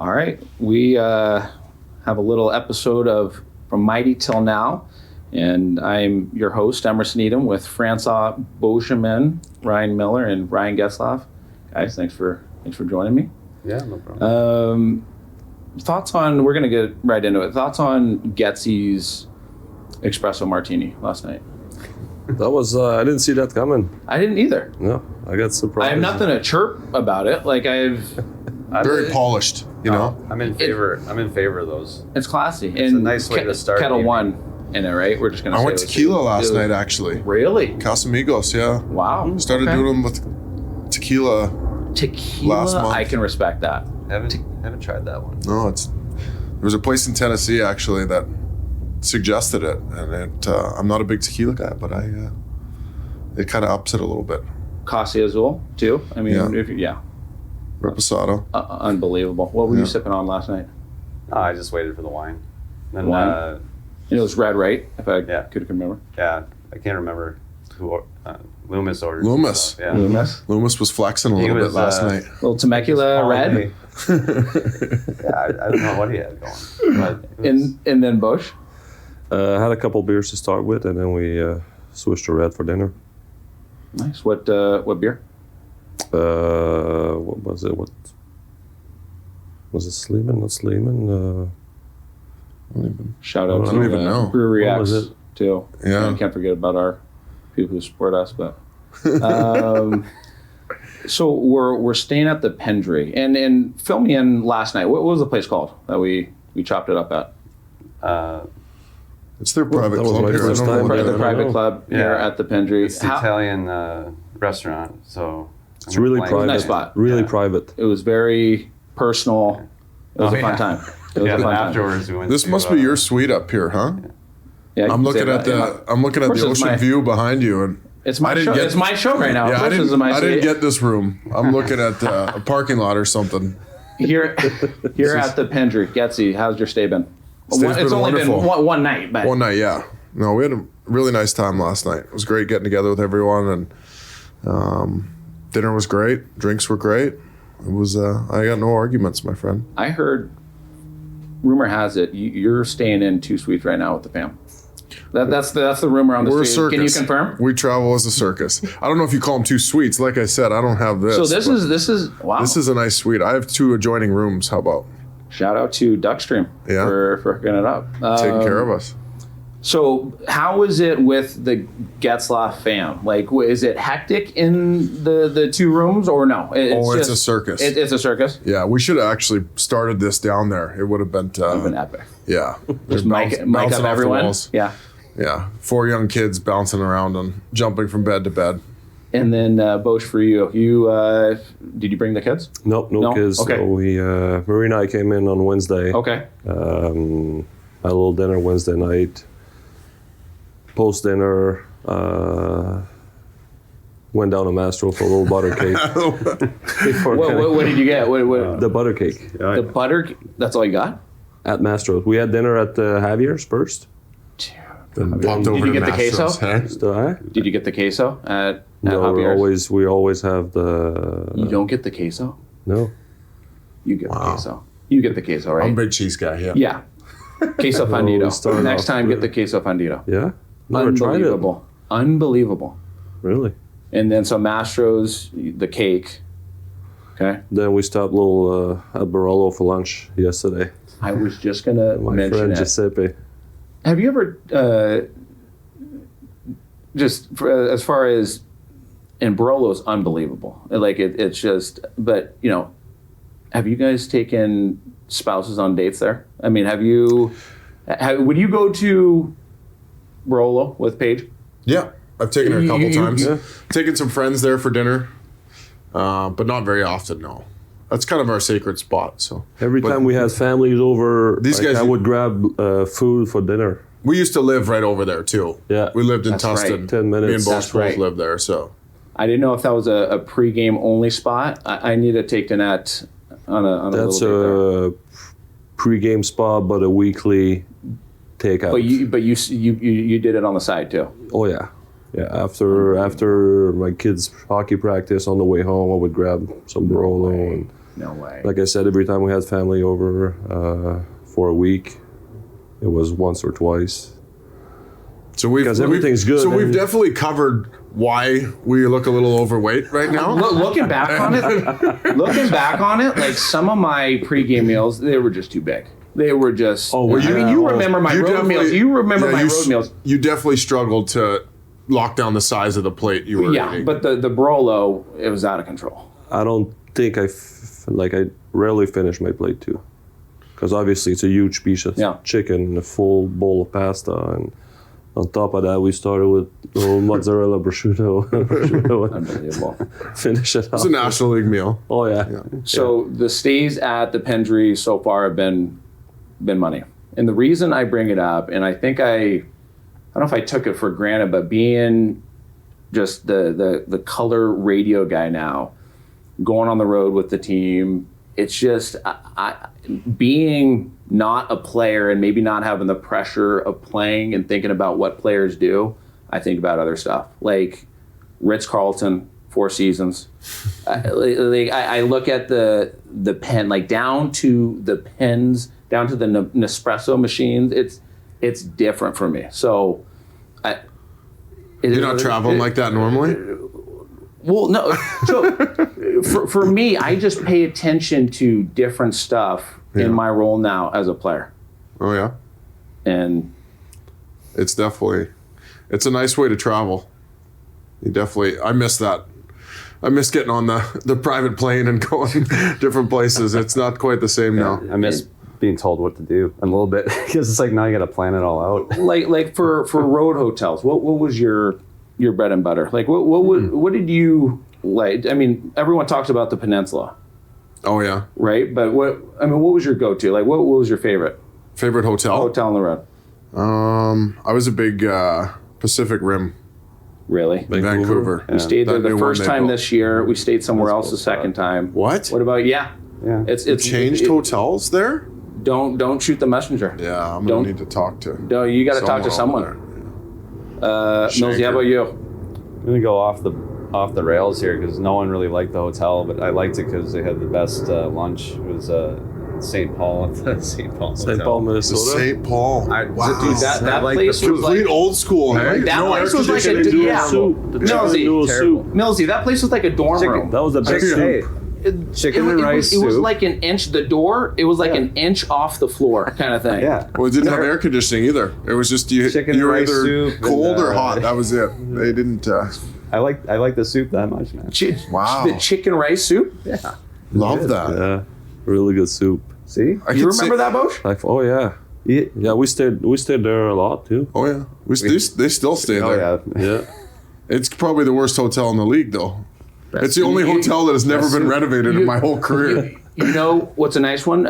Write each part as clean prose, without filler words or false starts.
All right, we have a little episode of From Mighty Till Now, and I'm your host, Emerson Etem, with François Beauchemin, Ryan Miller, and Ryan Getzlaf. Guys, thanks for joining me. Yeah, no problem. Thoughts on, we're going to get right into it, thoughts on Getsy's espresso martini last night? That was, I didn't see that coming. I didn't either. No, I got surprised. I have nothing to chirp about it. Like Very polished, you know? I'm in favor of those. It's classy. It's a nice way to start Kettle the One in it, right? We're just going to I went tequila last night, actually. Really? Casamigos, yeah. Wow. Started okay. doing them with tequila. Last month. I can respect that. Haven't tried that one. No, there was a place in Tennessee, actually, that suggested it. And I'm not a big tequila guy, but it kind of ups it a little bit. Casa Azul, too? I mean, Reposado. Unbelievable. What were you sipping on last night? I just waited for the wine. Then, wine? It was red, right? If I could remember. Yeah, I can't remember who. Loomis ordered. Loomis. Yeah. Loomis was flexing a little bit last night. A little Temecula red. I don't know what he had going. But and then Bosch? Had a couple beers to start with, and then we switched to red for dinner. Nice. What beer? What was it? What was it? Sleeman? Not Sleeman. Shout out I don't even know. Brewery X too. Yeah. I can't forget about our people who support us, but so we're staying at the Pendry and fill me in last night. What was the place called that we chopped it up at? It's their private club here. The private club here at the Pendry. It's the Italian restaurant, so it's really private. It was a nice spot. Really private. It was very personal. It was a fun time. It was a fun afterwards time. we went. This must be your suite up here, huh? Yeah, I'm looking at the ocean view behind you, and it's my show. It's my show right now. Yeah, I didn't get this room. I'm looking at a parking lot or something. Here at the Pendry. Getsy, how's your stay been? It's only been one night, but one night, yeah. No, we had a really nice time last night. It was great getting together with everyone, and dinner was great. Drinks were great. It was. I got no arguments, my friend. I heard. Rumor has it you're staying in 2 suites right now with the fam. That's the rumor on the We're street. A circus. Can you confirm? We travel as a circus. I don't know if you call them 2 suites. Like I said, I don't have this. So this is wow. This is a nice suite. I have 2 adjoining rooms. How about? Shout out to Duckstream for hooking it up. Taking care of us. So how is it with the Getzlaf fam? Like, is it hectic in the 2 rooms or no? It's a circus. It's a circus? Yeah, we should have actually started this down there. It would have been epic. Yeah. Just mic up everyone. Yeah. Yeah. 4 young kids bouncing around and jumping from bed to bed. And then Bosch, for you, did you bring the kids? No kids. Okay. So we Marie and I came in on Wednesday. Okay. Had a little dinner Wednesday night. Post dinner, went down to Mastro for a little butter cake. What did you get? The butter cake. The butter. That's all you got? At Mastro's. We had dinner at Javier's first. Did you get the queso? Did you get the queso at No, Javier's? we always have the. You don't get the queso? No. You get the queso. You get the queso, right? I'm a big cheese guy. Yeah. Yeah. Queso fundido. started Next off time, get with- the queso fundido. Yeah. Never tried it. Unbelievable. Really. And then so Mastro's, the cake. Okay. Then we stopped a little at Barolo for lunch yesterday. I was just gonna My mention friend it. Giuseppe. Have you ever as far as and Barolo's unbelievable. Like it's just, but have you guys taken spouses on dates there? I mean, would you go to Barolo with Paige? Yeah. I've taken her a couple times. Yeah. Taken some friends there for dinner, but not very often, no. That's kind of our sacred spot. So Every time we had families over, These guys- I would grab food for dinner. we used to live right over there too. Yeah. We lived in That's Tustin. right. 10 minutes. Me and both That's schools right. lived there. So I didn't know if that was a pre-game only spot. I need to take Danette on a That's little date there. a pre-game spot, but a weekly takeout. But you did it on the side too. Oh yeah. Yeah, after my kids' hockey practice on the way home, I would grab some Barolo and No way. Like I said, every time we had family over for a week, it was once or twice. So we've Because everything's good, So we've and- definitely covered why we look a little overweight right now. Looking back on it, like some of my pregame meals, they were just too big. They were just. Oh, well, I mean, you remember my road meals. You remember my road meals. You definitely struggled to lock down the size of the plate you were Yeah, eating. but the Brolo, it was out of control. I don't think I rarely finish my plate too, because obviously it's a huge piece of chicken and a full bowl of pasta, and on top of that we started with a little mozzarella prosciutto. Unbelievable. Finish it It's off. a National League meal. Oh yeah. So the stays at the Pendry so far have been money, and the reason I bring it up, and I think I don't know if I took it for granted, but being just the color radio guy now, going on the road with the team, it's just I being not a player and maybe not having the pressure of playing and thinking about what players do. I think about other stuff like Ritz-Carlton, Four Seasons. I look at the pen, like down to the pens, down to the Nespresso machines. It's different for me. So, You're not traveling like that normally? Well, no. So for me, I just pay attention to different stuff in my role now as a player. Oh, yeah? And It's a nice way to travel. I miss that. I miss getting on the private plane and going different places. It's not quite the same now. I miss being told what to do a little bit because it's like now you got to plan it all out. like for road hotels, what was your bread and butter? Like what did you like? I mean, everyone talks about the Peninsula, Oh, yeah. right? But what was your go-to? Like what was your favorite Favorite hotel? hotel on the road? I was a big Pacific Rim, Really? Vancouver. We stayed there That the new first one they time built. this year. We stayed somewhere else the second time. What? What about Yeah. It's Changed hotels there? Don't shoot the messenger. Yeah, I'm Don't- gonna need to talk to. No, you got to talk to someone. Millsy, how about you? I'm gonna go off the rails here because no one really liked the hotel, but I liked it because they had the best lunch. It was St. Paul at the St. Paul St. Hotel. Paul, The Minnesota. St. Paul. Wow. Dude, that like place the was like Complete old school, hey? that No place air was like a conditioning. yeah. soup. The Millsy, chicken noodle soup. Millsy, that place was like a dorm Chicken. room. That was the best Hey, soup. chicken and rice It was soup. like an inch. The door. It was like an inch off the floor, kind of thing. Yeah. Well, it didn't have air conditioning either. It was just you Chicken were and rice either soup cold and, or hot. That was it. They didn't. I like the soup that much, man. Wow. The chicken rice soup. Yeah. Love that. Yeah, really good soup. See? I You could remember say- that, Bosch? Like, oh yeah, yeah. We stayed there a lot too. Oh yeah, they still stay Oh there. yeah. Yeah. It's probably the worst hotel in the league, though. It's the only hotel that has never been renovated in my whole career. You know what's a nice one?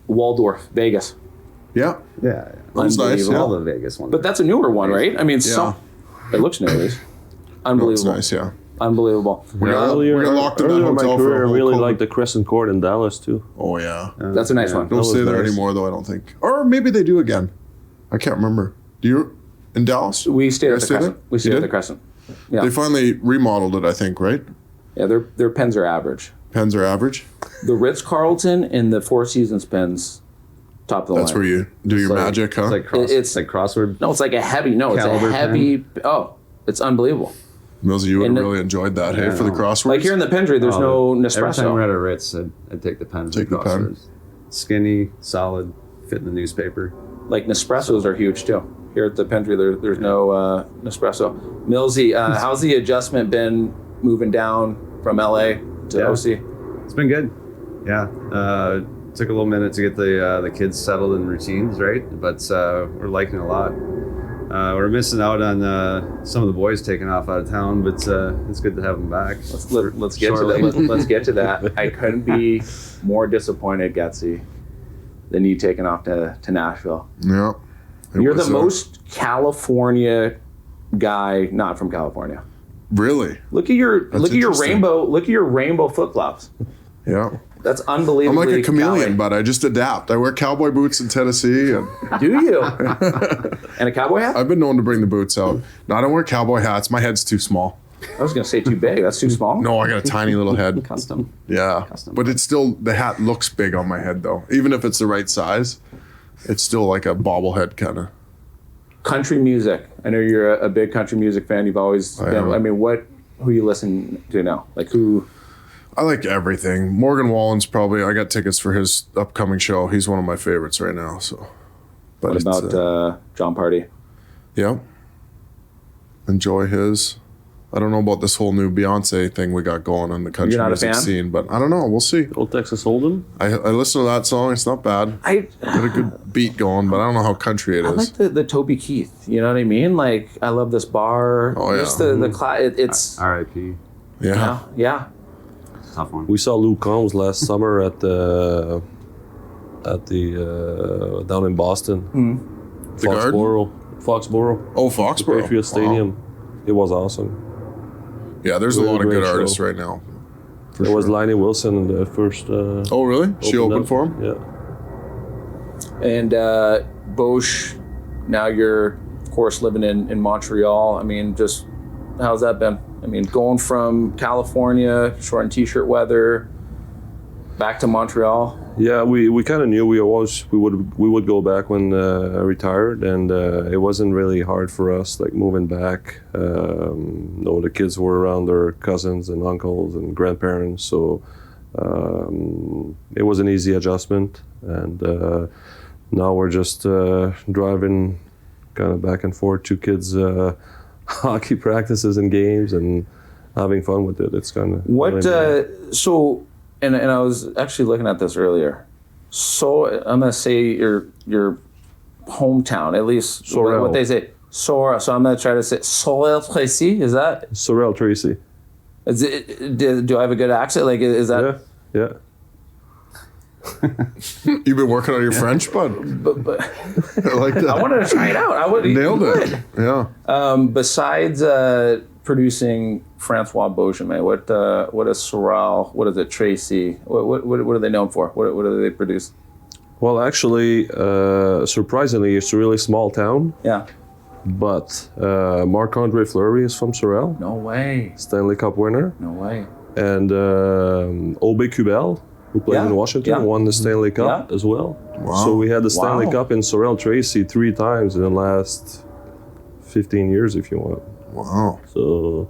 Waldorf, Vegas. Yeah, Yeah. that was nice. Unbelievable. All Yeah. the Vegas ones. But that's a newer one, right? I mean, it looks new at least. No, it's Unbelievable. nice. Yeah. Unbelievable. We're locked in that earlier in my hotel for career, a I whole really COVID. liked the Crescent Court in Dallas too. Oh yeah. That's a nice one. Don't That stay was there nice. anymore, though. I don't think. Or maybe they do again. I can't remember. Do you in Dallas? We stayed You at guys the Crescent. there? We You stayed at did? the Crescent. Yeah, They finally remodeled it, I think. Right? yeah. Their pens are average. Pens are average. The Ritz Carlton and the Four Seasons pens, top of the That's line. where you do your magic, huh? It's like crossword. No, it's like a heavy. No, it's a Caliber heavy. Oh, it's unbelievable. Millsy, you would have And really enjoyed that, hey, Yeah, for the no. crosswords. Like here in the Pendry, there's no Every time we're Nespresso. at a Ritz, I'd take the pen. Take the pen. crosswords. Skinny, solid, fit in the newspaper. Like Nespressos are huge too. Here at the Pendry, there's no Nespresso. Millsy, how's the adjustment been moving down from LA to Yeah. OC? It's been good. Yeah. Took a little minute to get the kids settled in routines, right? But we're liking it a lot. We're missing out on some of the boys taking off out of town, but it's good to have them back. Let's get to that. Let's get to that. I couldn't be more disappointed, Getsy, than you taking off to Nashville. Yeah. It You're was, the most California guy not from California. Really? Look at your interesting. rainbow flip flops. Yeah. That's I'm unbelievably like a chameleon, Cali. but I just adapt. I wear cowboy boots in Tennessee, and Do you? And a cowboy hat? I've been known to bring the boots out. No, I don't wear cowboy hats. My head's too small. I was going to say too big. That's too small. No, I got a tiny little head. Custom. Yeah, but it's still, the hat looks big on my head though. Even if it's the right size, it's still like a bobblehead kind of. Country music. I know you're a big country music fan. You've always been. I mean, who you listen to now? Like who? I like everything. Morgan Wallen's probably, I got tickets for his upcoming show. He's one of my favorites right now. So, but What about John Party? Yeah. Enjoy his. I don't know about this whole new Beyonce thing we got going on the country You're not a music fan? scene, but I don't know. We'll see. Old Texas Hold'em. I listen to that song. It's not bad. Got a good beat going, but I don't know how country it I is. like the Toby Keith. You know what I mean? Like I love this bar. Oh, yeah. Just it's R.I.P. Yeah. yeah. Tough one. We saw Luke Combs last summer at the down in Boston. The Garden? Foxborough. Oh, Foxborough. Patriot Stadium. Wow. It was awesome. Yeah, there's a Really lot of good great show. artists right now. For There was sure. Lainey Wilson in the first. Oh, really? She opened up. for him? Yeah. And Beauche, now you're of course living in Montreal. I mean, just how's that been? I mean, going from California, short and t-shirt weather, back to Montreal. Yeah, we kind of knew we would go back when I retired, and it wasn't really hard for us, like moving back. The kids were around their cousins and uncles and grandparents, so it was an easy adjustment. And now we're just driving kind of back and forth to kids' hockey practices and games and having fun with it. It's kind of What so? And I was actually looking at this earlier. So I'm gonna say your hometown, at least Sorel. what they say. So I'm gonna try to say Sorel Tracy. Is that? Sorel Tracy. Is it? Do I have a good accent? Like, is that? Yeah. You've been working on your French, bud. But I like that. I wanted to try it out. I would Nailed it. Yeah. Besides producing François Beauchemin, what is Sorel? What is it, Tracy? What are they known for? What do they produce? Well, actually, surprisingly, it's a really small town. Yeah. But Marc-Andre Fleury is from Sorel, No way. Stanley Cup winner. No way. And Aubé Kubel, who played Yeah, in Washington, yeah. won the Stanley Cup Yeah. as well. Wow. So we had the Stanley Wow. Cup in Sorel Tracy 3 times in the last 15 years, if you want. Wow. So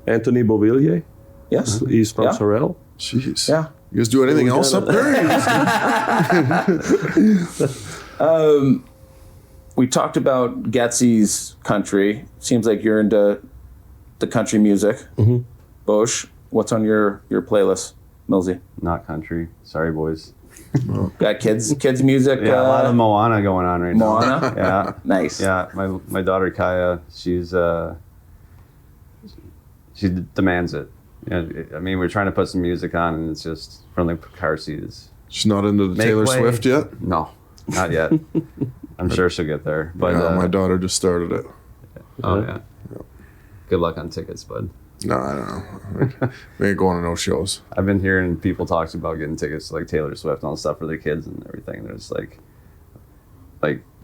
Anthony Beauvillier, Yes. he's from Yeah. Sorel. Jeez. Yeah. You guys do anything else up there? We talked about Getsy's country. Seems like you're into the country music. Mm-hmm. Beauche, what's on your playlist, Millsy? Not country. Sorry, boys. Got kids music. Yeah, a lot of Moana going on right now. Moana. Yeah. Nice. Yeah, my daughter Kaya, she demands it. I mean, we're trying to put some music on, and it's just from the car seat. She's not into the Make Taylor way. Swift yet? No, not yet. I'm sure she'll get there. But Yeah, my daughter just started it. oh yeah. Good luck on tickets, bud. No, I don't know. We ain't going to no shows. I've been hearing people talk about getting tickets to like Taylor Swift and all the stuff for their kids and everything. They're just like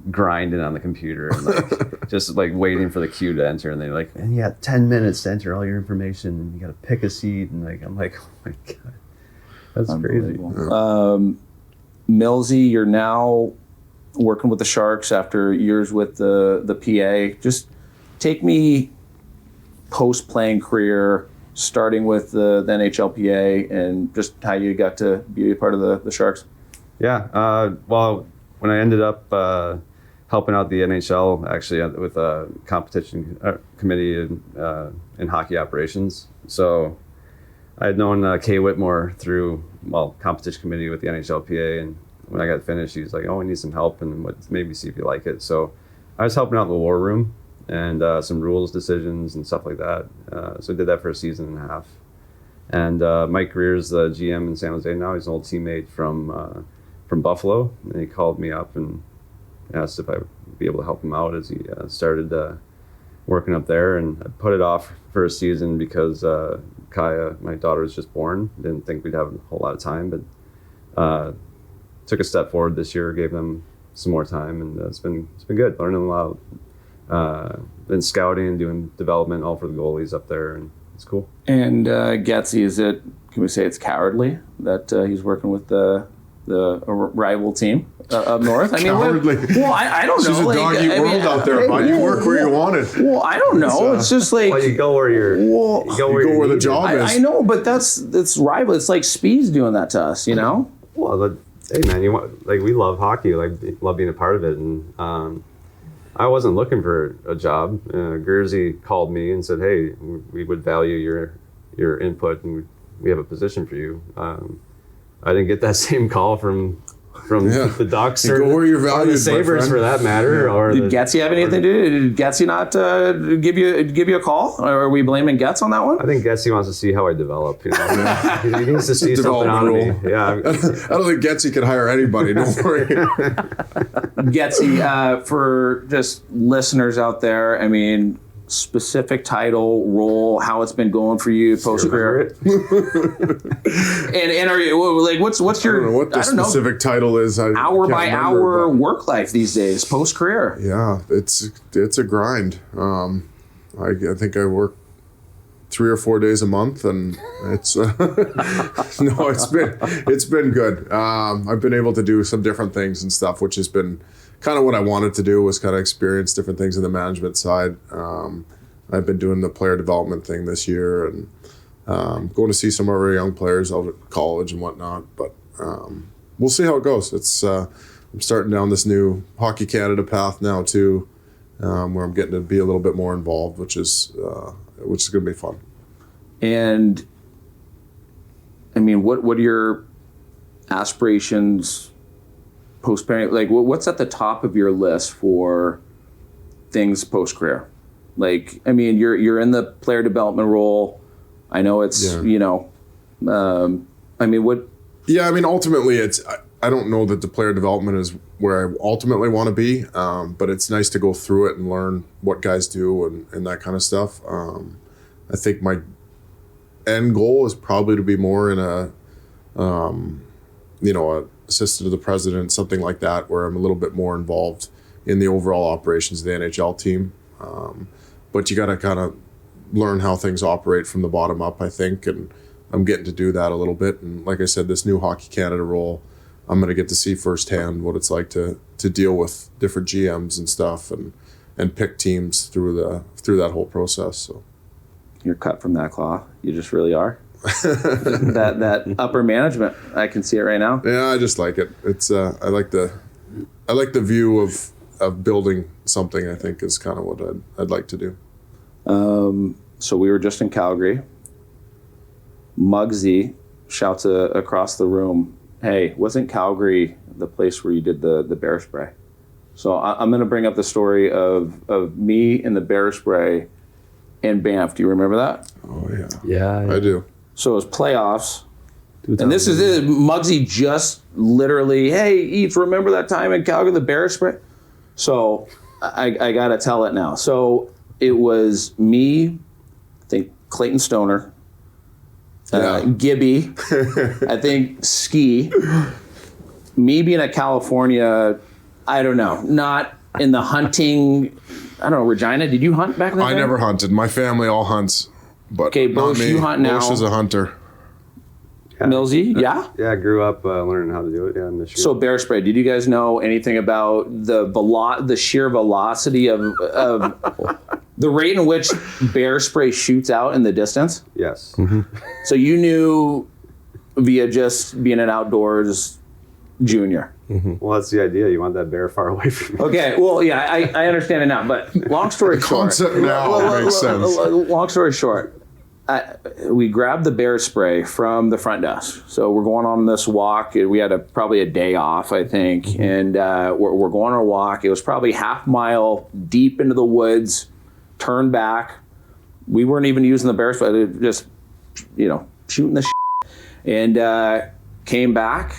grinding on the computer and like just like waiting for the queue to enter, and they're like, and you got 10 minutes to enter all your information, and you got to pick a seat, and like I'm like, oh my god, that's crazy. Unbelievable. Millsy, you're now working with the Sharks after years with the PA. Just take me post-playing career, starting with the NHLPA, and just how you got to be a part of the Sharks. Yeah, well, when I ended up helping out the NHL, actually with a competition committee in hockey operations. So I had known Kay Whitmore through, competition committee with the NHLPA, and when I got finished, he was like, oh, I need some help, and maybe see if you like it. So I was helping out in the war room and some rules decisions and stuff like that. So I did that for a season and a half. And Mike Greer's the GM in San Jose now. He's an old teammate from Buffalo, and he called me up and asked if I would be able to help him out as he started working up there. And I put it off for a season because Kaya, my daughter, was just born. Didn't think we'd have a whole lot of time, but took a step forward this year, gave them some more time, and it's been good. Learning a lot. Been scouting and doing development all for the goalies up there, and it's cool. And Getsy, can we say it's cowardly that he's working with the rival team up north? I mean, Cowardly. I don't know. It's just a dog eat world out there, but you work where you want it. Well, I don't know. It's just like, Well, you go where you go where the job is. I know, but it's rival. It's like Speed's doing that to us, you know? Well, but, hey man, we love hockey, love being a part of it, and I wasn't looking for a job. Guernsey called me and said, "Hey, we would value your input, and we have a position for you." I didn't get that same call from the Ducks or the Sabres for that matter. Yeah. Or did Getsy have anything to do? Did Getsy not give you a call? Or are we blaming Getz on that one? I think Getsy wants to see how I develop. You know? He needs to see something out of me. Yeah. I don't think Getsy can hire anybody. Don't worry. Getsy, for just listeners out there, I mean, specific title, role, how it's been going for you post career. and are you like what's your? I don't know what the specific title is. Hour by hour work life these days post career. Yeah, it's a grind. I think I work 3 or 4 days a month, and it's no, it's been good. I've been able to do some different things and stuff, which has been kind of what I wanted to do, was kind of experience different things in the management side. I've been doing the player development thing this year, and going to see some of our young players out at college and whatnot. But we'll see how it goes. I'm starting down this new Hockey Canada path now too, where I'm getting to be a little bit more involved, which is going to be fun. And I mean, what are your aspirations? Post-parent, like what's at the top of your list for things post-career? Like, I mean, you're in the player development role. I know it's, I mean, what? Yeah, I mean, ultimately I don't know that the player development is where I ultimately want to be, but it's nice to go through it and learn what guys do and that kind of stuff. I think my end goal is probably to be more in a assistant to the president, something like that, where I'm a little bit more involved in the overall operations of the NHL team. But you got to kind of learn how things operate from the bottom up, I think, and I'm getting to do that a little bit. And like I said, this new Hockey Canada role, I'm going to get to see firsthand what it's like to deal with different GMs and stuff, and pick teams through that whole process. So you're cut from that cloth. You just really are. that upper management, I can see it right now. Yeah, I just like it. It's I like the view of building something. I think is kind of what I'd like to do. So we were just in Calgary. Muggsy shouts across the room, "Hey, wasn't Calgary the place where you did the bear spray?" So I'm going to bring up the story of me and the bear spray in Banff. Do you remember that? Oh yeah. Yeah. I do. So it was playoffs. And this is it. Muggsy just literally, "Hey, Eats, remember that time in Calgary, the bear spray?" So I got to tell it now. So it was me, I think Clayton Stoner, Gibby, I think Ski, me being a California, I don't know, not in the hunting, I don't know, Regina, did you hunt back then? I never hunted. My family all hunts. But okay, Bosch, you hunt now. Bosch is a hunter. Yeah. Millsy, yeah? Yeah, I grew up learning how to do it in Michigan. So bear spray, did you guys know anything about the sheer velocity of the rate in which bear spray shoots out in the distance? Yes. Mm-hmm. So you knew via just being an outdoors junior. Mm-hmm. Well, that's the idea. You want that bear far away from you. Okay, well, yeah, I understand it now, but long story short. Concept now makes sense. Long story short, we grabbed the bear spray from the front desk. So we're going on this walk. We had probably a day off, I think, and we're going on a walk. It was probably half mile deep into the woods, turned back. We weren't even using the bear spray, just, shooting the shit. And came back.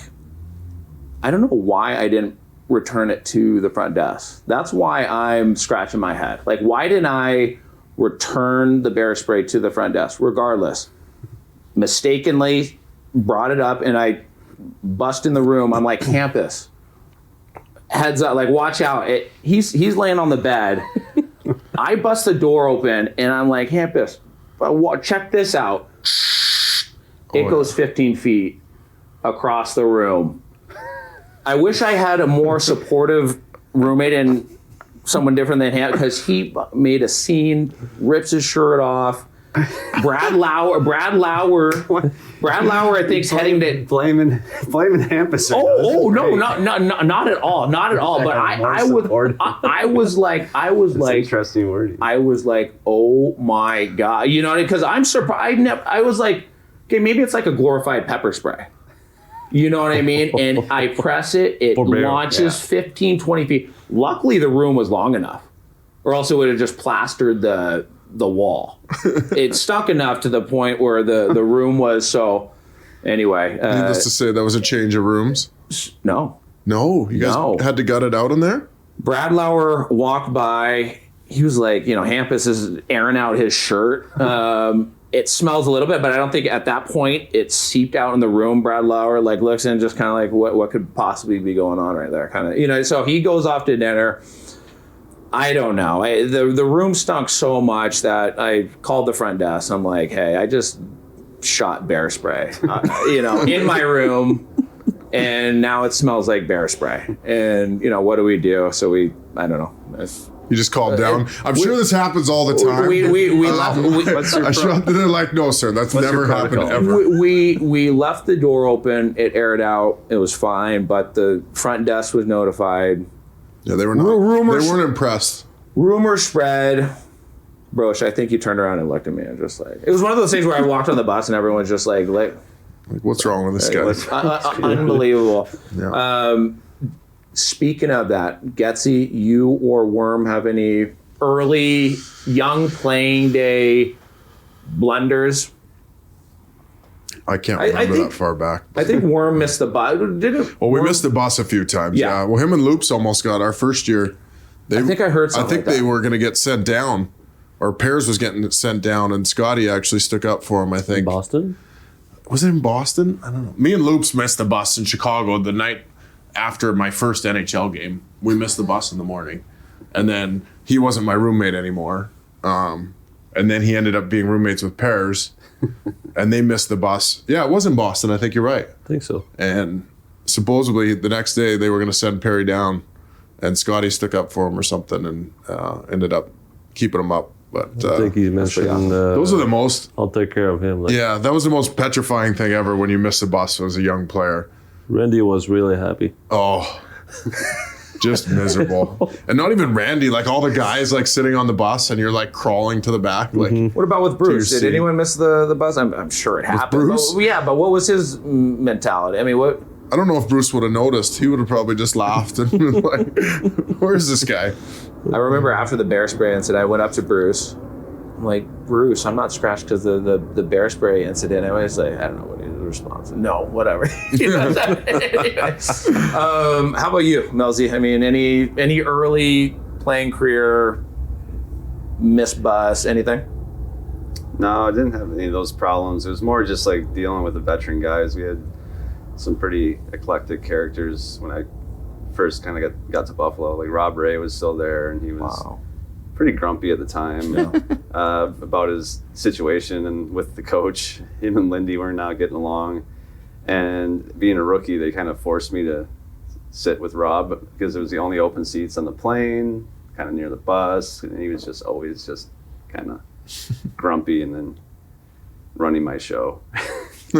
I don't know why I didn't return it to the front desk. That's why I'm scratching my head. Like, why didn't I return the bear spray to the front desk? Regardless, mistakenly brought it up, and I bust in the room. I'm like, "Campus, heads up, like, watch out." He's laying on the bed. I bust the door open, and I'm like, "Campus, check this out. It goes 15 feet across the room. I wish I had a more supportive roommate and someone different than him, because he made a scene, rips his shirt off. Brad Lauer, I think, is heading to blaming Hampus. No, not at all. But I was like, interesting wording. I was like, oh my god, you know, because I'm surprised. I was like, okay, maybe it's like a glorified pepper spray. You know what I mean? And I press it, it launches 15, 20 feet. Luckily, the room was long enough, or else it would have just plastered the wall. It stuck enough to the point where the room was so. Anyway, needless to say, that was a change of rooms. No, you guys had to gut it out in there. Brad Lauer walked by. He was like, Hampus is airing out his shirt. It smells a little bit, but I don't think at that point it seeped out in the room. Brad Lauer looks in, just kind of like, what could possibly be going on right there, kind of, So he goes off to dinner. I don't know. The room stunk so much that I called the front desk. I'm like, hey, I just shot bear spray, in my room, and now it smells like bear spray. And what do we do? So I don't know. You just called down. I'm sure this happens all the time. I shot up, they're like, no, sir, that's never happened ever. We left the door open. It aired out. It was fine, but the front desk was notified. Yeah, they were not. They weren't impressed. Rumor spread. Brosh, I think you turned around and looked at me and just like, it was one of those things where I walked on the bus and everyone's just like what's wrong with this guy? Unbelievable. Yeah. Speaking of that, Getsy, you or Worm have any early young playing day blunders? I can't remember that far back. I think Worm missed the bus. We missed the bus a few times. Yeah. Well, him and Loops almost got our first year. I think I heard something. I think they were going to get sent down, or Pears was getting sent down, and Scotty actually stuck up for him, I think. Boston? Was it in Boston? I don't know. Me and Loops missed the bus in Chicago the night after my first NHL game. We missed the bus in the morning. And then he wasn't my roommate anymore. And then he ended up being roommates with Pears. And they missed the bus. Yeah, it was in Boston. I think you're right. I think so. And supposedly the next day they were going to send Perry down, and Scotty stuck up for him or something, and ended up keeping him up. But I think he mentioned those are the most. I'll take care of him. Yeah, that was the most petrifying thing ever when you miss the bus as a young player. Randy was really happy. Oh, just miserable. And not even Randy, like all the guys like sitting on the bus and you're like crawling to the back. Like, what about with Bruce? Did anyone miss the bus? I'm sure it happened. Bruce? But what was his mentality? I mean, what? I don't know if Bruce would have noticed. He would have probably just laughed and been like, where's this guy? I remember after the bear spray incident, I went up to Bruce. I'm like, Bruce, I'm not scratched because the bear spray incident. I was like, I don't know what his response. No, whatever. How about you, Melzy? I mean, any early playing career, miss bus, anything? No, I didn't have any of those problems. It was more just like dealing with the veteran guys. We had some pretty eclectic characters when I first kind of got to Buffalo. Like Rob Ray was still there, and he was pretty grumpy at the time about his situation and with the coach. Him and Lindy were not getting along, and being a rookie, they kind of forced me to sit with Rob because it was the only open seats on the plane, kind of near the bus, and he was just always just kind of grumpy and then running my show,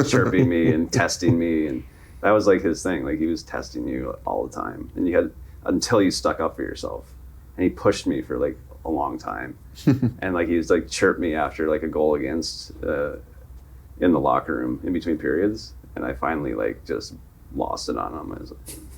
chirping me and testing me, and that was like his thing. Like he was testing you all the time, and you had until you stuck up for yourself. And he pushed me for like a long time, and like he was like chirped me after like a goal against in the locker room in between periods, and I finally like just lost it on him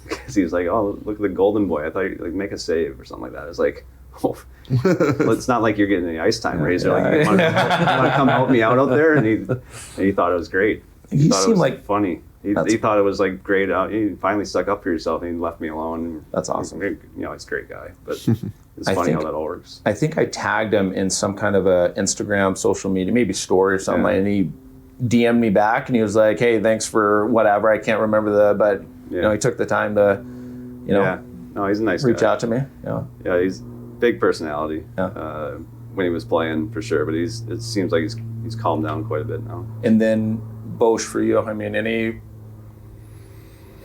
because he was like, "Oh, look at the golden boy! I thought you'd like make a save or something like that." I was like, "Oh, well, it's not like you're getting any ice time razor. Like, you want to come help me out there?" And he thought it was great. He seemed like funny. He thought it was like great. He finally stuck up for yourself and he left me alone. That's awesome. He's a great guy, but it's funny how that all works. I think I tagged him in some kind of a Instagram, social media, maybe story or something, and he DM'd me back and he was like, "Hey, thanks for whatever." I can't remember but he took the time to, no, he's a nice reach guy. out to me. Yeah, he's big personality. Yeah. when he was playing for sure. But it seems like he's calmed down quite a bit now. And then Beauch for you. I mean,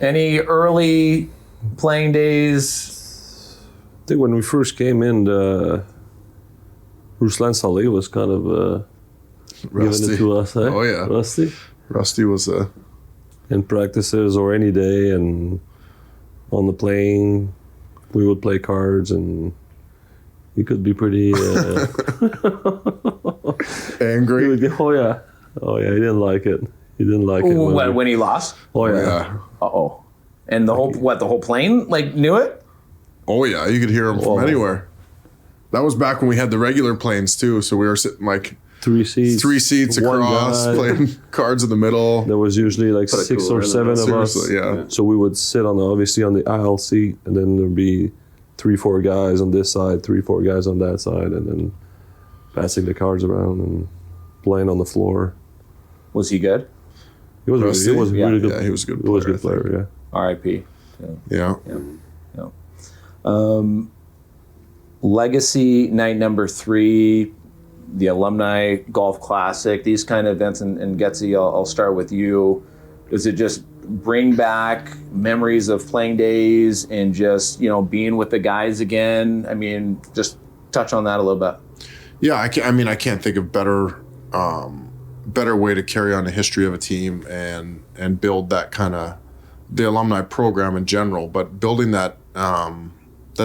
any early playing days? I think when we first came in, Ruslan Saleh was kind of giving it to us. Eh? Oh yeah, Rusty was in practices or any day, and on the plane, we would play cards, and he could be pretty angry. Oh yeah, he didn't like it. He didn't like it when he lost. Oh yeah. Uh-oh. And the whole plane knew it? Oh yeah, you could hear him from anywhere. That was back when we had the regular planes too, so we were sitting like three seats across, playing cards in the middle. There was usually like 6 or 7 of us. Yeah. So we would sit on the aisle seat, and then there'd be 3-4 guys on this side, 3-4 guys on that side, and then passing the cards around and playing on the floor. Was he good? He was really good. Yeah, he was a good player. He was a good player, yeah. R.I.P. Yeah. Legacy night number 3, the Alumni Golf Classic, these kind of events, and Getzy, I'll start with you. Does it just bring back memories of playing days and just, being with the guys again? I mean, just touch on that a little bit. Yeah, I can't think of better way to carry on the history of a team and build that kind of the alumni program in general, but building that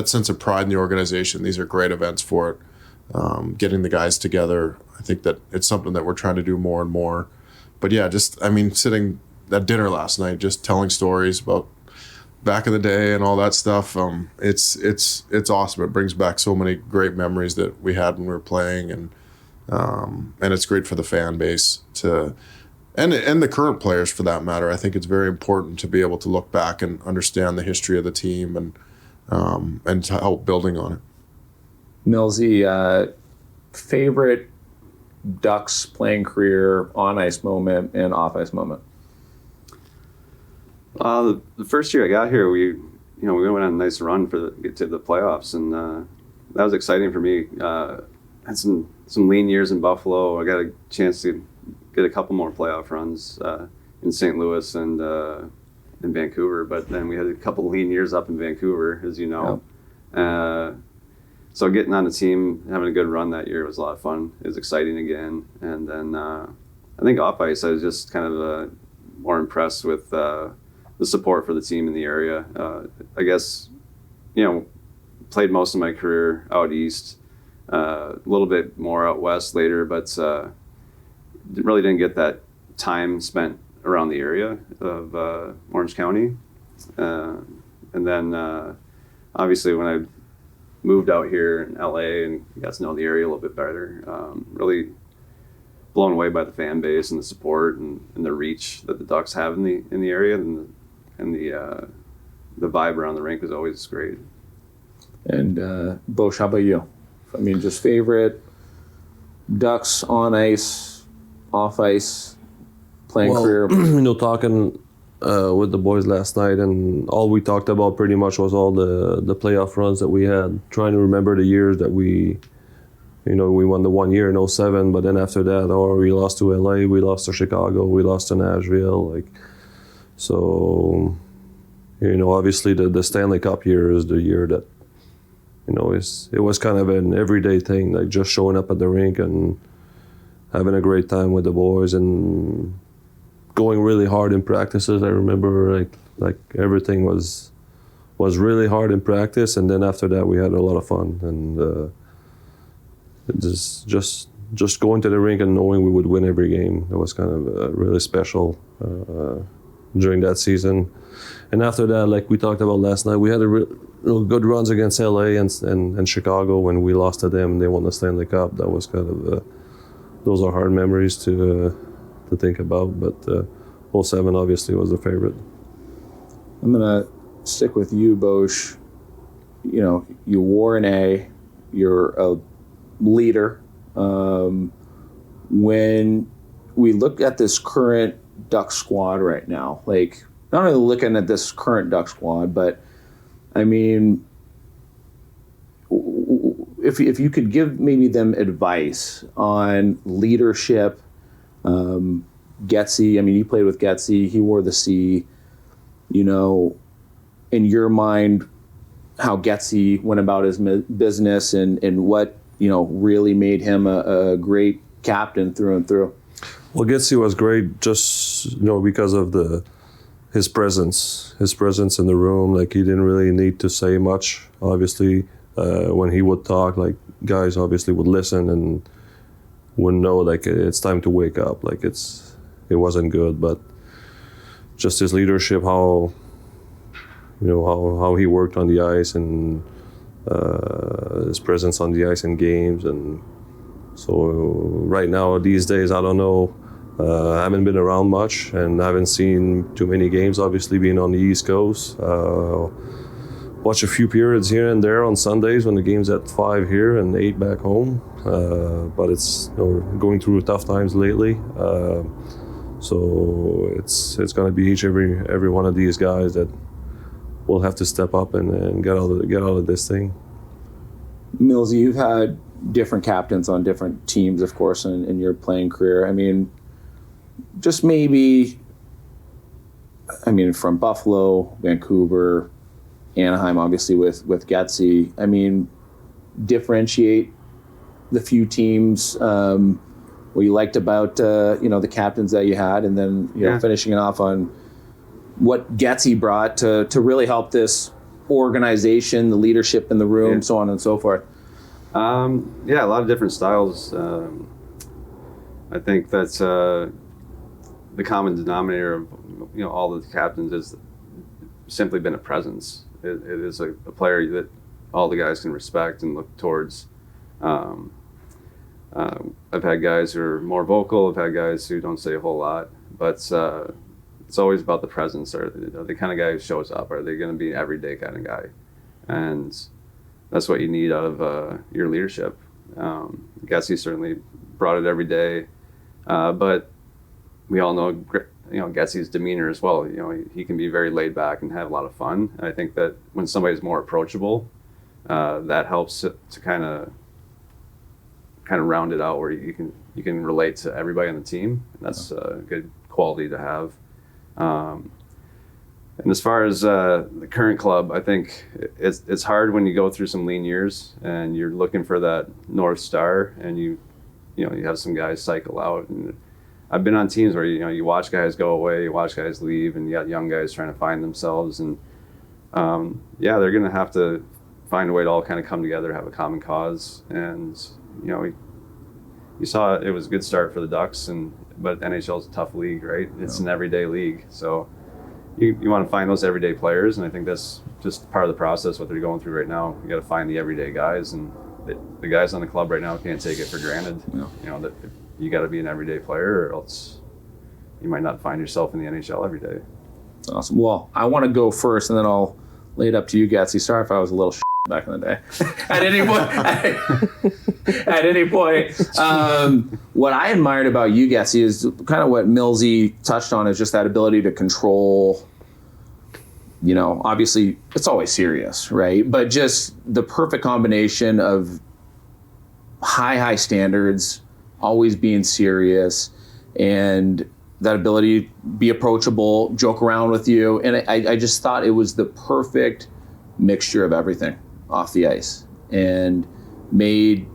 sense of pride in the organization. These are great events for it. Getting the guys together, I think that it's something that we're trying to do more and more. But yeah, sitting at dinner last night, just telling stories about back in the day and all that stuff. It's awesome. It brings back so many great memories that we had when we were playing, and it's great for the fan base and the current players for that matter. I think it's very important to be able to look back and understand the history of the team and to help building on it. Millsy, favorite Ducks playing career, on ice moment and off ice moment? The first year I got here, we went on a nice run get to the playoffs, and that was exciting for me. Had some lean years in Buffalo. I got a chance to get a couple more playoff runs in St. Louis and in Vancouver, but then we had a couple lean years up in Vancouver, as you know. Yep. So getting on the team, having a good run that year was a lot of fun. It was exciting again. And then I think off ice, I was just kind of more impressed with the support for the team in the area. I guess, played most of my career out east, a little bit more out west later, but really didn't get that time spent around the area of Orange County. And then obviously when I moved out here in LA and got to know the area a little bit better, really blown away by the fan base and the support and the reach that the Ducks have in the area, and the vibe around the rink was always great. And Beauch, how about you? I mean, just favorite Ducks on ice, off ice playing career? Talking with the boys last night, and all we talked about pretty much was all the playoff runs that we had, trying to remember the years that we won the 1 year in 2007, but then after that, we lost to LA, we lost to Chicago, we lost to Nashville, so obviously the Stanley Cup year is the year that it was kind of an everyday thing, like just showing up at the rink and having a great time with the boys and going really hard in practices. I remember like everything was really hard in practice, and then after that we had a lot of fun, and just going to the rink and knowing we would win every game. It was kind of really special during that season. And after that, like we talked about last night, we had good runs against LA and Chicago. When we lost to them, they won the Stanley Cup. That was kind of those are hard memories to think about, but 07 obviously was the favorite. I'm gonna stick with you, Beauch. You wore an A, you're a leader. When we look at this current Duck squad right now, not only looking at this current Duck squad, but I mean, if you could give maybe them advice on leadership, Getzey, I mean, you played with Getzey, he wore the C, you know, in your mind, how Getzey went about his business and what, you know, really made him a great captain through and through. Well, Getzey was great just, you know, because of his presence in the room. Like, he didn't really need to say much. Obviously, when he would talk, like, guys obviously would listen and would know, like, it's time to wake up. Like, it wasn't good, but just his leadership, how he worked on the ice and his presence on the ice in games. And so right now, these days, I don't know. I haven't been around much and haven't seen too many games, obviously, being on the East Coast. Watch a few periods here and there on Sundays when the game's at 5 here and 8 back home. But it's, you know, going through tough times lately. So it's going to be every one of these guys that will have to step up and get out of this thing. Millsy, you've had different captains on different teams, of course, in your playing career. I mean, just maybe, from Buffalo, Vancouver, Anaheim, obviously with Getzey. I mean, differentiate the few teams, what you liked about the captains that you had, and then finishing it off on what Getzey brought to really help this organization, the leadership in the room, so on and so forth. A lot of different styles. I think that's the common denominator of all the captains is simply been a presence. It is a player that all the guys can respect and look towards. I've had guys who are more vocal. I've had guys who don't say a whole lot, but it's always about the presence. Are the kind of guy who shows up? Are they going to be an everyday kind of guy? And that's what you need out of your leadership. Getzey certainly brought it every day, but we all know Getzey's demeanor as well. He can be very laid back and have a lot of fun. And I think that when somebody's more approachable, that helps to kind of round it out where you can relate to everybody on the team. And that's a good quality to have. And as far as the current club, I think it's hard when you go through some lean years and you're looking for that North Star, and you have some guys cycle out. And I've been on teams where you watch guys go away, you watch guys leave, and you got young guys trying to find themselves. And they're going to have to find a way to all kind of come together, have a common cause. And you saw it was a good start for the Ducks, but NHL is a tough league, right? It's an everyday league, so you want to find those everyday players, and I think that's just part of the process, what they're going through right now. You got to find the everyday guys, and the guys on the club right now can't take it for granted. That you got to be an everyday player, or else you might not find yourself in the NHL every day. That's awesome. Well, I want to go first, and then I'll lay it up to you, Getzey. Sorry if I was a little back in the day. At any point, what I admired about you, Getzey, is kind of what Millsy touched on, is just that ability to control. Obviously it's always serious, right? But just the perfect combination of high standards, always being serious, and that ability to be approachable, joke around with you. And I just thought it was the perfect mixture of everything off the ice, and made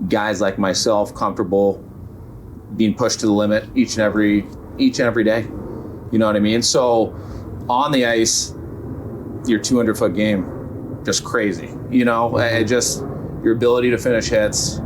guys like myself comfortable being pushed to the limit each and every day. You know what I mean? So on the ice, your 200-foot game, just crazy. Your ability to finish hits,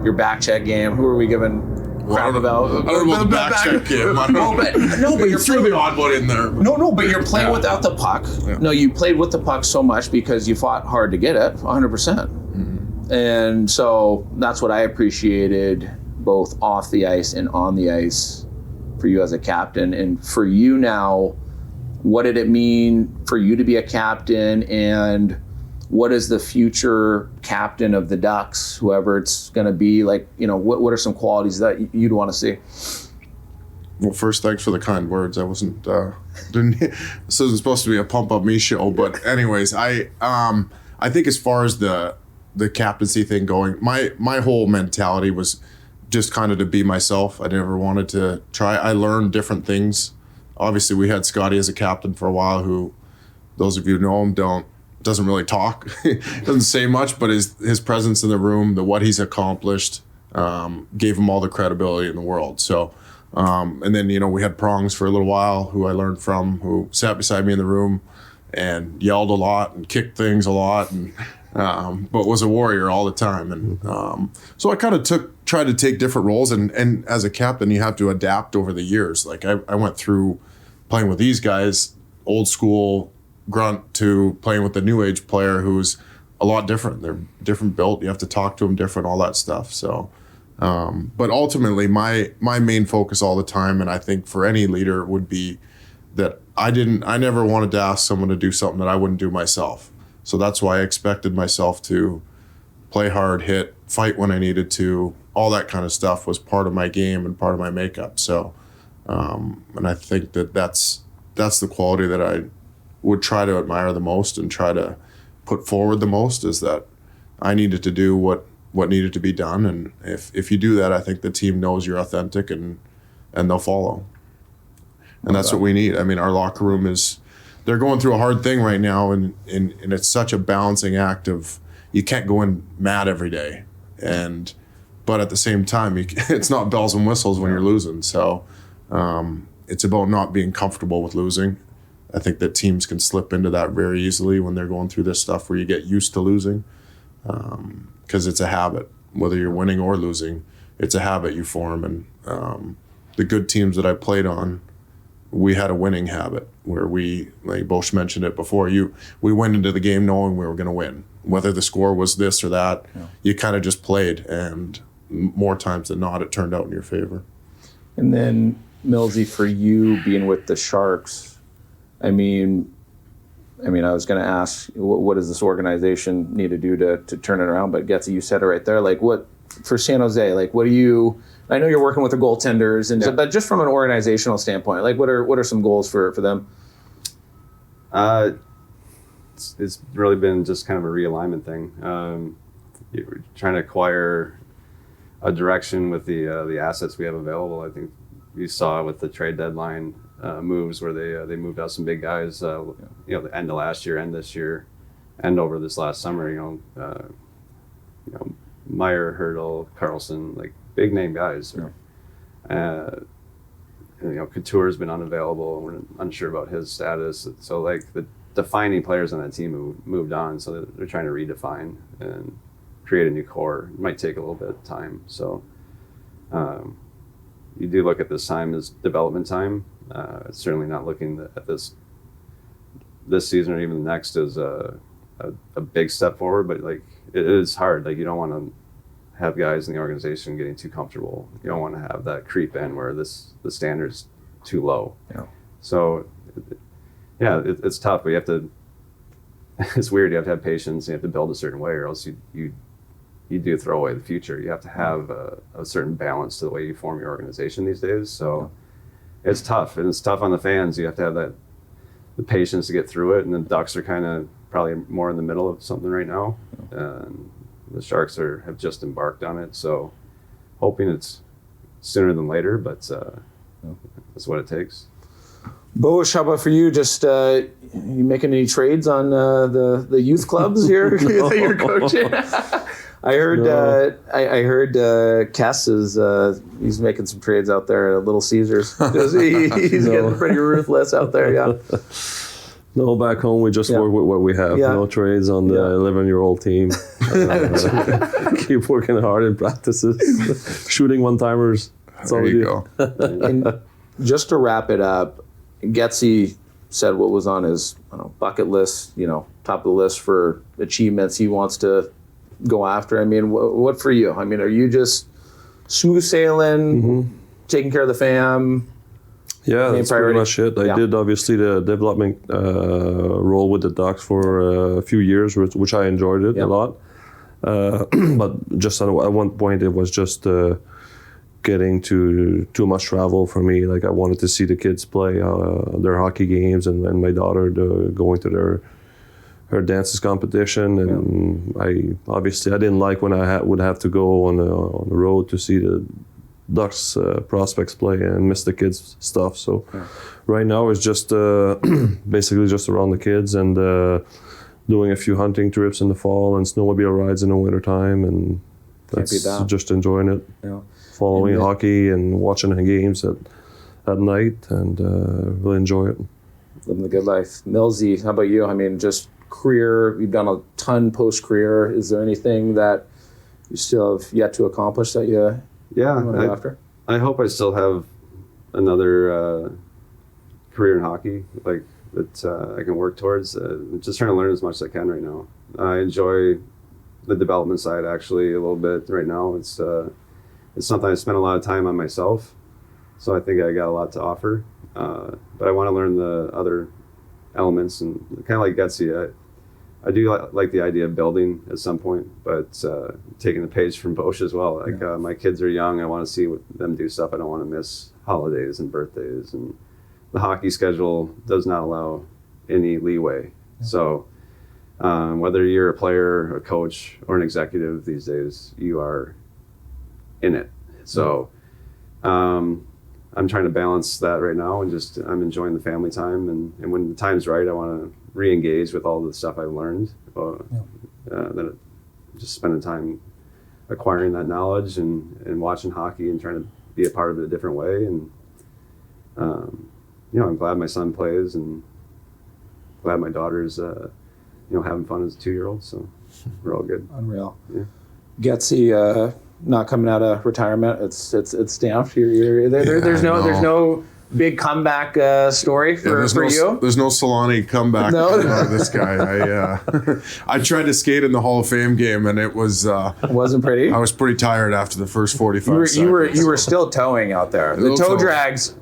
your back check game. Who are we giving crap about? I don't know about the back check game. But you're threw the odd one in there. No, but you're playing without the puck. Yeah. No, you played with the puck so much because you fought hard to get it, 100%. Mm-hmm. And so that's what I appreciated, both off the ice and on the ice, for you as a captain. And for you now, what did it mean for you to be a captain, and what is the future captain of the Ducks, whoever it's going to be? Like, what are some qualities that you'd want to see? Well, first, thanks for the kind words. I wasn't, this isn't supposed to be a pump up me show, but anyways, I think as far as the the captaincy thing going, my whole mentality was just kind of to be myself. I never wanted to try. I learned different things. Obviously, we had Scotty as a captain for a while, who, those of you who know him, doesn't really talk, doesn't say much, but his presence in the room, what he's accomplished, gave him all the credibility in the world. So, and then, we had Prongs for a little while, who I learned from, who sat beside me in the room and yelled a lot and kicked things a lot, and but was a warrior all the time. And so I kind of tried to take different roles, and as a captain, you have to adapt over the years. Like I went through playing with these guys, old school grunt, to playing with the new age player who's a lot different. They're different built. You have to talk to them different, all that stuff. So, but ultimately, my main focus all the time, and I think for any leader, would be that I never wanted to ask someone to do something that I wouldn't do myself. So that's why I expected myself to play hard, hit, fight when I needed to. All that kind of stuff was part of my game and part of my makeup. So, and I think that's the quality that I would try to admire the most and try to put forward the most, is that I needed to do what needed to be done. And if you do that, I think the team knows you're authentic, and they'll follow. And that's what we need. I mean, our locker room they're going through a hard thing right now, and it's such a balancing act of, you can't go in mad every day, but at the same time, it's not bells and whistles when you're losing. So it's about not being comfortable with losing. I think that teams can slip into that very easily when they're going through this stuff, where you get used to losing, because it's a habit. Whether you're winning or losing, it's a habit you form. And the good teams that I played on, we had a winning habit where we, like Bosch mentioned it before, we went into the game knowing we were going to win. Whether the score was this or that, you kind of just played, and more times than not, it turned out in your favor. And then, Millsy, for you being with the Sharks, I mean, I was going to ask, what does this organization need to do to turn it around? But Getzlaf, you said it right there. Like, what for San Jose? Like, what do you? I know you're working with the goaltenders, but just from an organizational standpoint, like, what are some goals for them? It's really been just kind of a realignment thing. You're trying to acquire a direction with the assets we have available. I think you saw with the trade deadline moves where they moved out some big guys. The end of last year, and this year, and over this last summer. Meyer, Hurdle, Carlson, like big name guys. Couture's been unavailable. We're unsure about his status. So like the defining players on that team moved on. So they're trying to redefine and create a new core. It might take a little bit of time. So you do look at this time as development time. It's certainly not looking at this season or even the next as a big step forward, but like it is hard. Like you don't want to have guys in the organization getting too comfortable. You don't want to have that creep in where the standard's too low. Yeah. So it's tough, but you have to. It's weird. You have to have patience. You have to build a certain way, or else you do throw away the future. You have to have a certain balance to the way you form your organization these days. So it's tough, and it's tough on the fans. You have to have the patience to get through it. And the Ducks are kind of probably more in the middle of something right now. And the Sharks have just embarked on it. So hoping it's sooner than later, but that's what it takes. Bosch, how about for you? Just you making any trades on the youth clubs here that you're coaching? I heard Kess is he's making some trades out there at Little Caesars. He's getting pretty ruthless out there. Yeah. No, back home we just work with what we have. Yeah. No trades on the 11-year-old team. Keep working hard in practices, shooting one-timers. That's all we do. Go. And just to wrap it up, Getzlaf said what was on his bucket list, top of the list for achievements he wants to go after. I mean, what for you? I mean, are you just smooth sailing, taking care of the fam? Yeah, that's pretty much it. I did obviously the development role with the Ducks for a few years, which I enjoyed it a lot. But just at one point, it was just getting too much travel for me. Like I wanted to see the kids play their hockey games, and my daughter going to her dances competition, and I didn't like when I would have to go on the road to see the Ducks prospects play and miss the kids stuff. So right now it's just basically just around the kids and doing a few hunting trips in the fall and snowmobile rides in the wintertime, and that's just enjoying it. Yeah. Following hockey and watching the games at night, and really enjoy it. Living the good life. Millsy, how about you? I mean, just career, you've done a ton post-career. Is there anything that you still have yet to accomplish that you want to go after? I hope I still have another career in hockey, like that I can work towards. I'm just trying to learn as much as I can right now. I enjoy the development side actually a little bit right now. It's something I spend a lot of time on myself, so I think I got a lot to offer. But I want to learn the other elements, and kind of like Getzlaf, I do like the idea of building at some point, but taking the page from Beauche as well. Like my kids are young, I want to see them do stuff. I don't want to miss holidays and birthdays, and the hockey schedule does not allow any leeway. So whether you're a player, a coach, or an executive these days, you are in it. So I'm trying to balance that right now, and just I'm enjoying the family time, and when the time's right, I want to re-engage with all the stuff I've learned. Then just spending time acquiring that knowledge and watching hockey and trying to be a part of it a different way. And I'm glad my son plays, and glad my daughter's having fun as a 2-year-old. So we're all good. Unreal. Yeah. Getzlaf, not coming out of retirement. It's stamped. There's no big comeback story for you. There's no Solani comeback. No, this guy. I tried to skate in the Hall of Fame game, and it wasn't pretty. I was pretty tired after the first 45 seconds. You were still towing out there. The toe drags.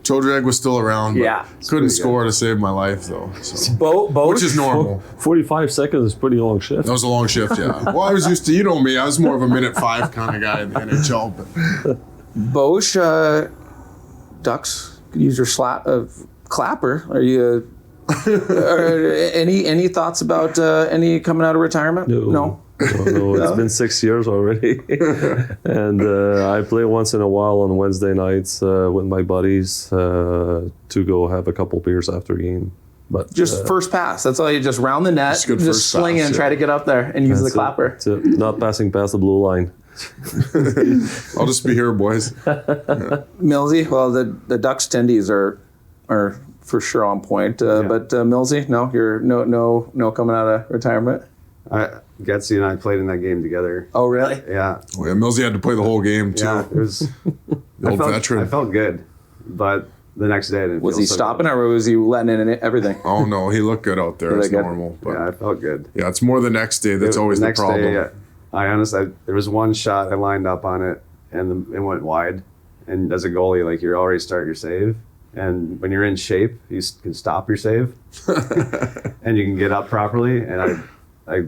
Toe drag was still around. But couldn't score to save my life though. So. Which is normal. 45 seconds is a pretty long shift. That was a long shift, yeah. Well, I was used to, me, I was more of a minute 5 kind of guy in the NHL. But. Beauche, Ducks could use your clapper. Are you? Any thoughts about any coming out of retirement? No. It's been 6 years already, and I play once in a while on Wednesday nights with my buddies to go have a couple beers after a game. But just first pass. That's all. You just round the net, just sling it and try to get up there and use the clapper. That's it. Not passing past the blue line. I'll just be here, boys. Millsy, well, the Ducks tendies are for sure on point. But Millsy, no, you're no coming out of retirement. Getzlaf and I played in that game together. Oh, really? Yeah. Well, Millsy had to play the whole game too. Yeah, it was. The old veteran. I felt good, but the next day I didn't. Was he stopping or was he letting in everything? Oh no, he looked good out there. It's normal. But yeah, I felt good. Yeah, it's more the next day that's always the problem. Day, I honestly, there was one shot I lined up on it and it went wide. And as a goalie, like you already start your save. And when you're in shape, you can stop your save and you can get up properly. And I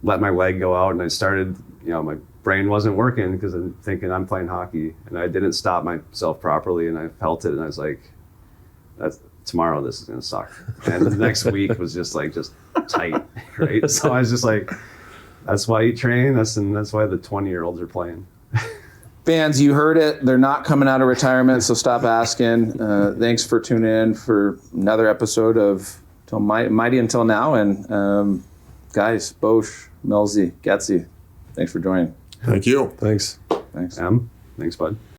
let my leg go out and I started, my brain wasn't working because I'm thinking I'm playing hockey, and I didn't stop myself properly, and I felt it, and I was like, tomorrow this is going to suck. And the next week was just tight, right? So I was just like, that's why you train. That's why the 20-year-olds are playing. Fans, you heard it. They're not coming out of retirement, so stop asking. Thanks for tuning in for another episode of Mighty Until Now. And guys, Beauche, Millsy, Getzlaf, thanks for joining. Thank you. Thanks. Thanks. Thanks, bud.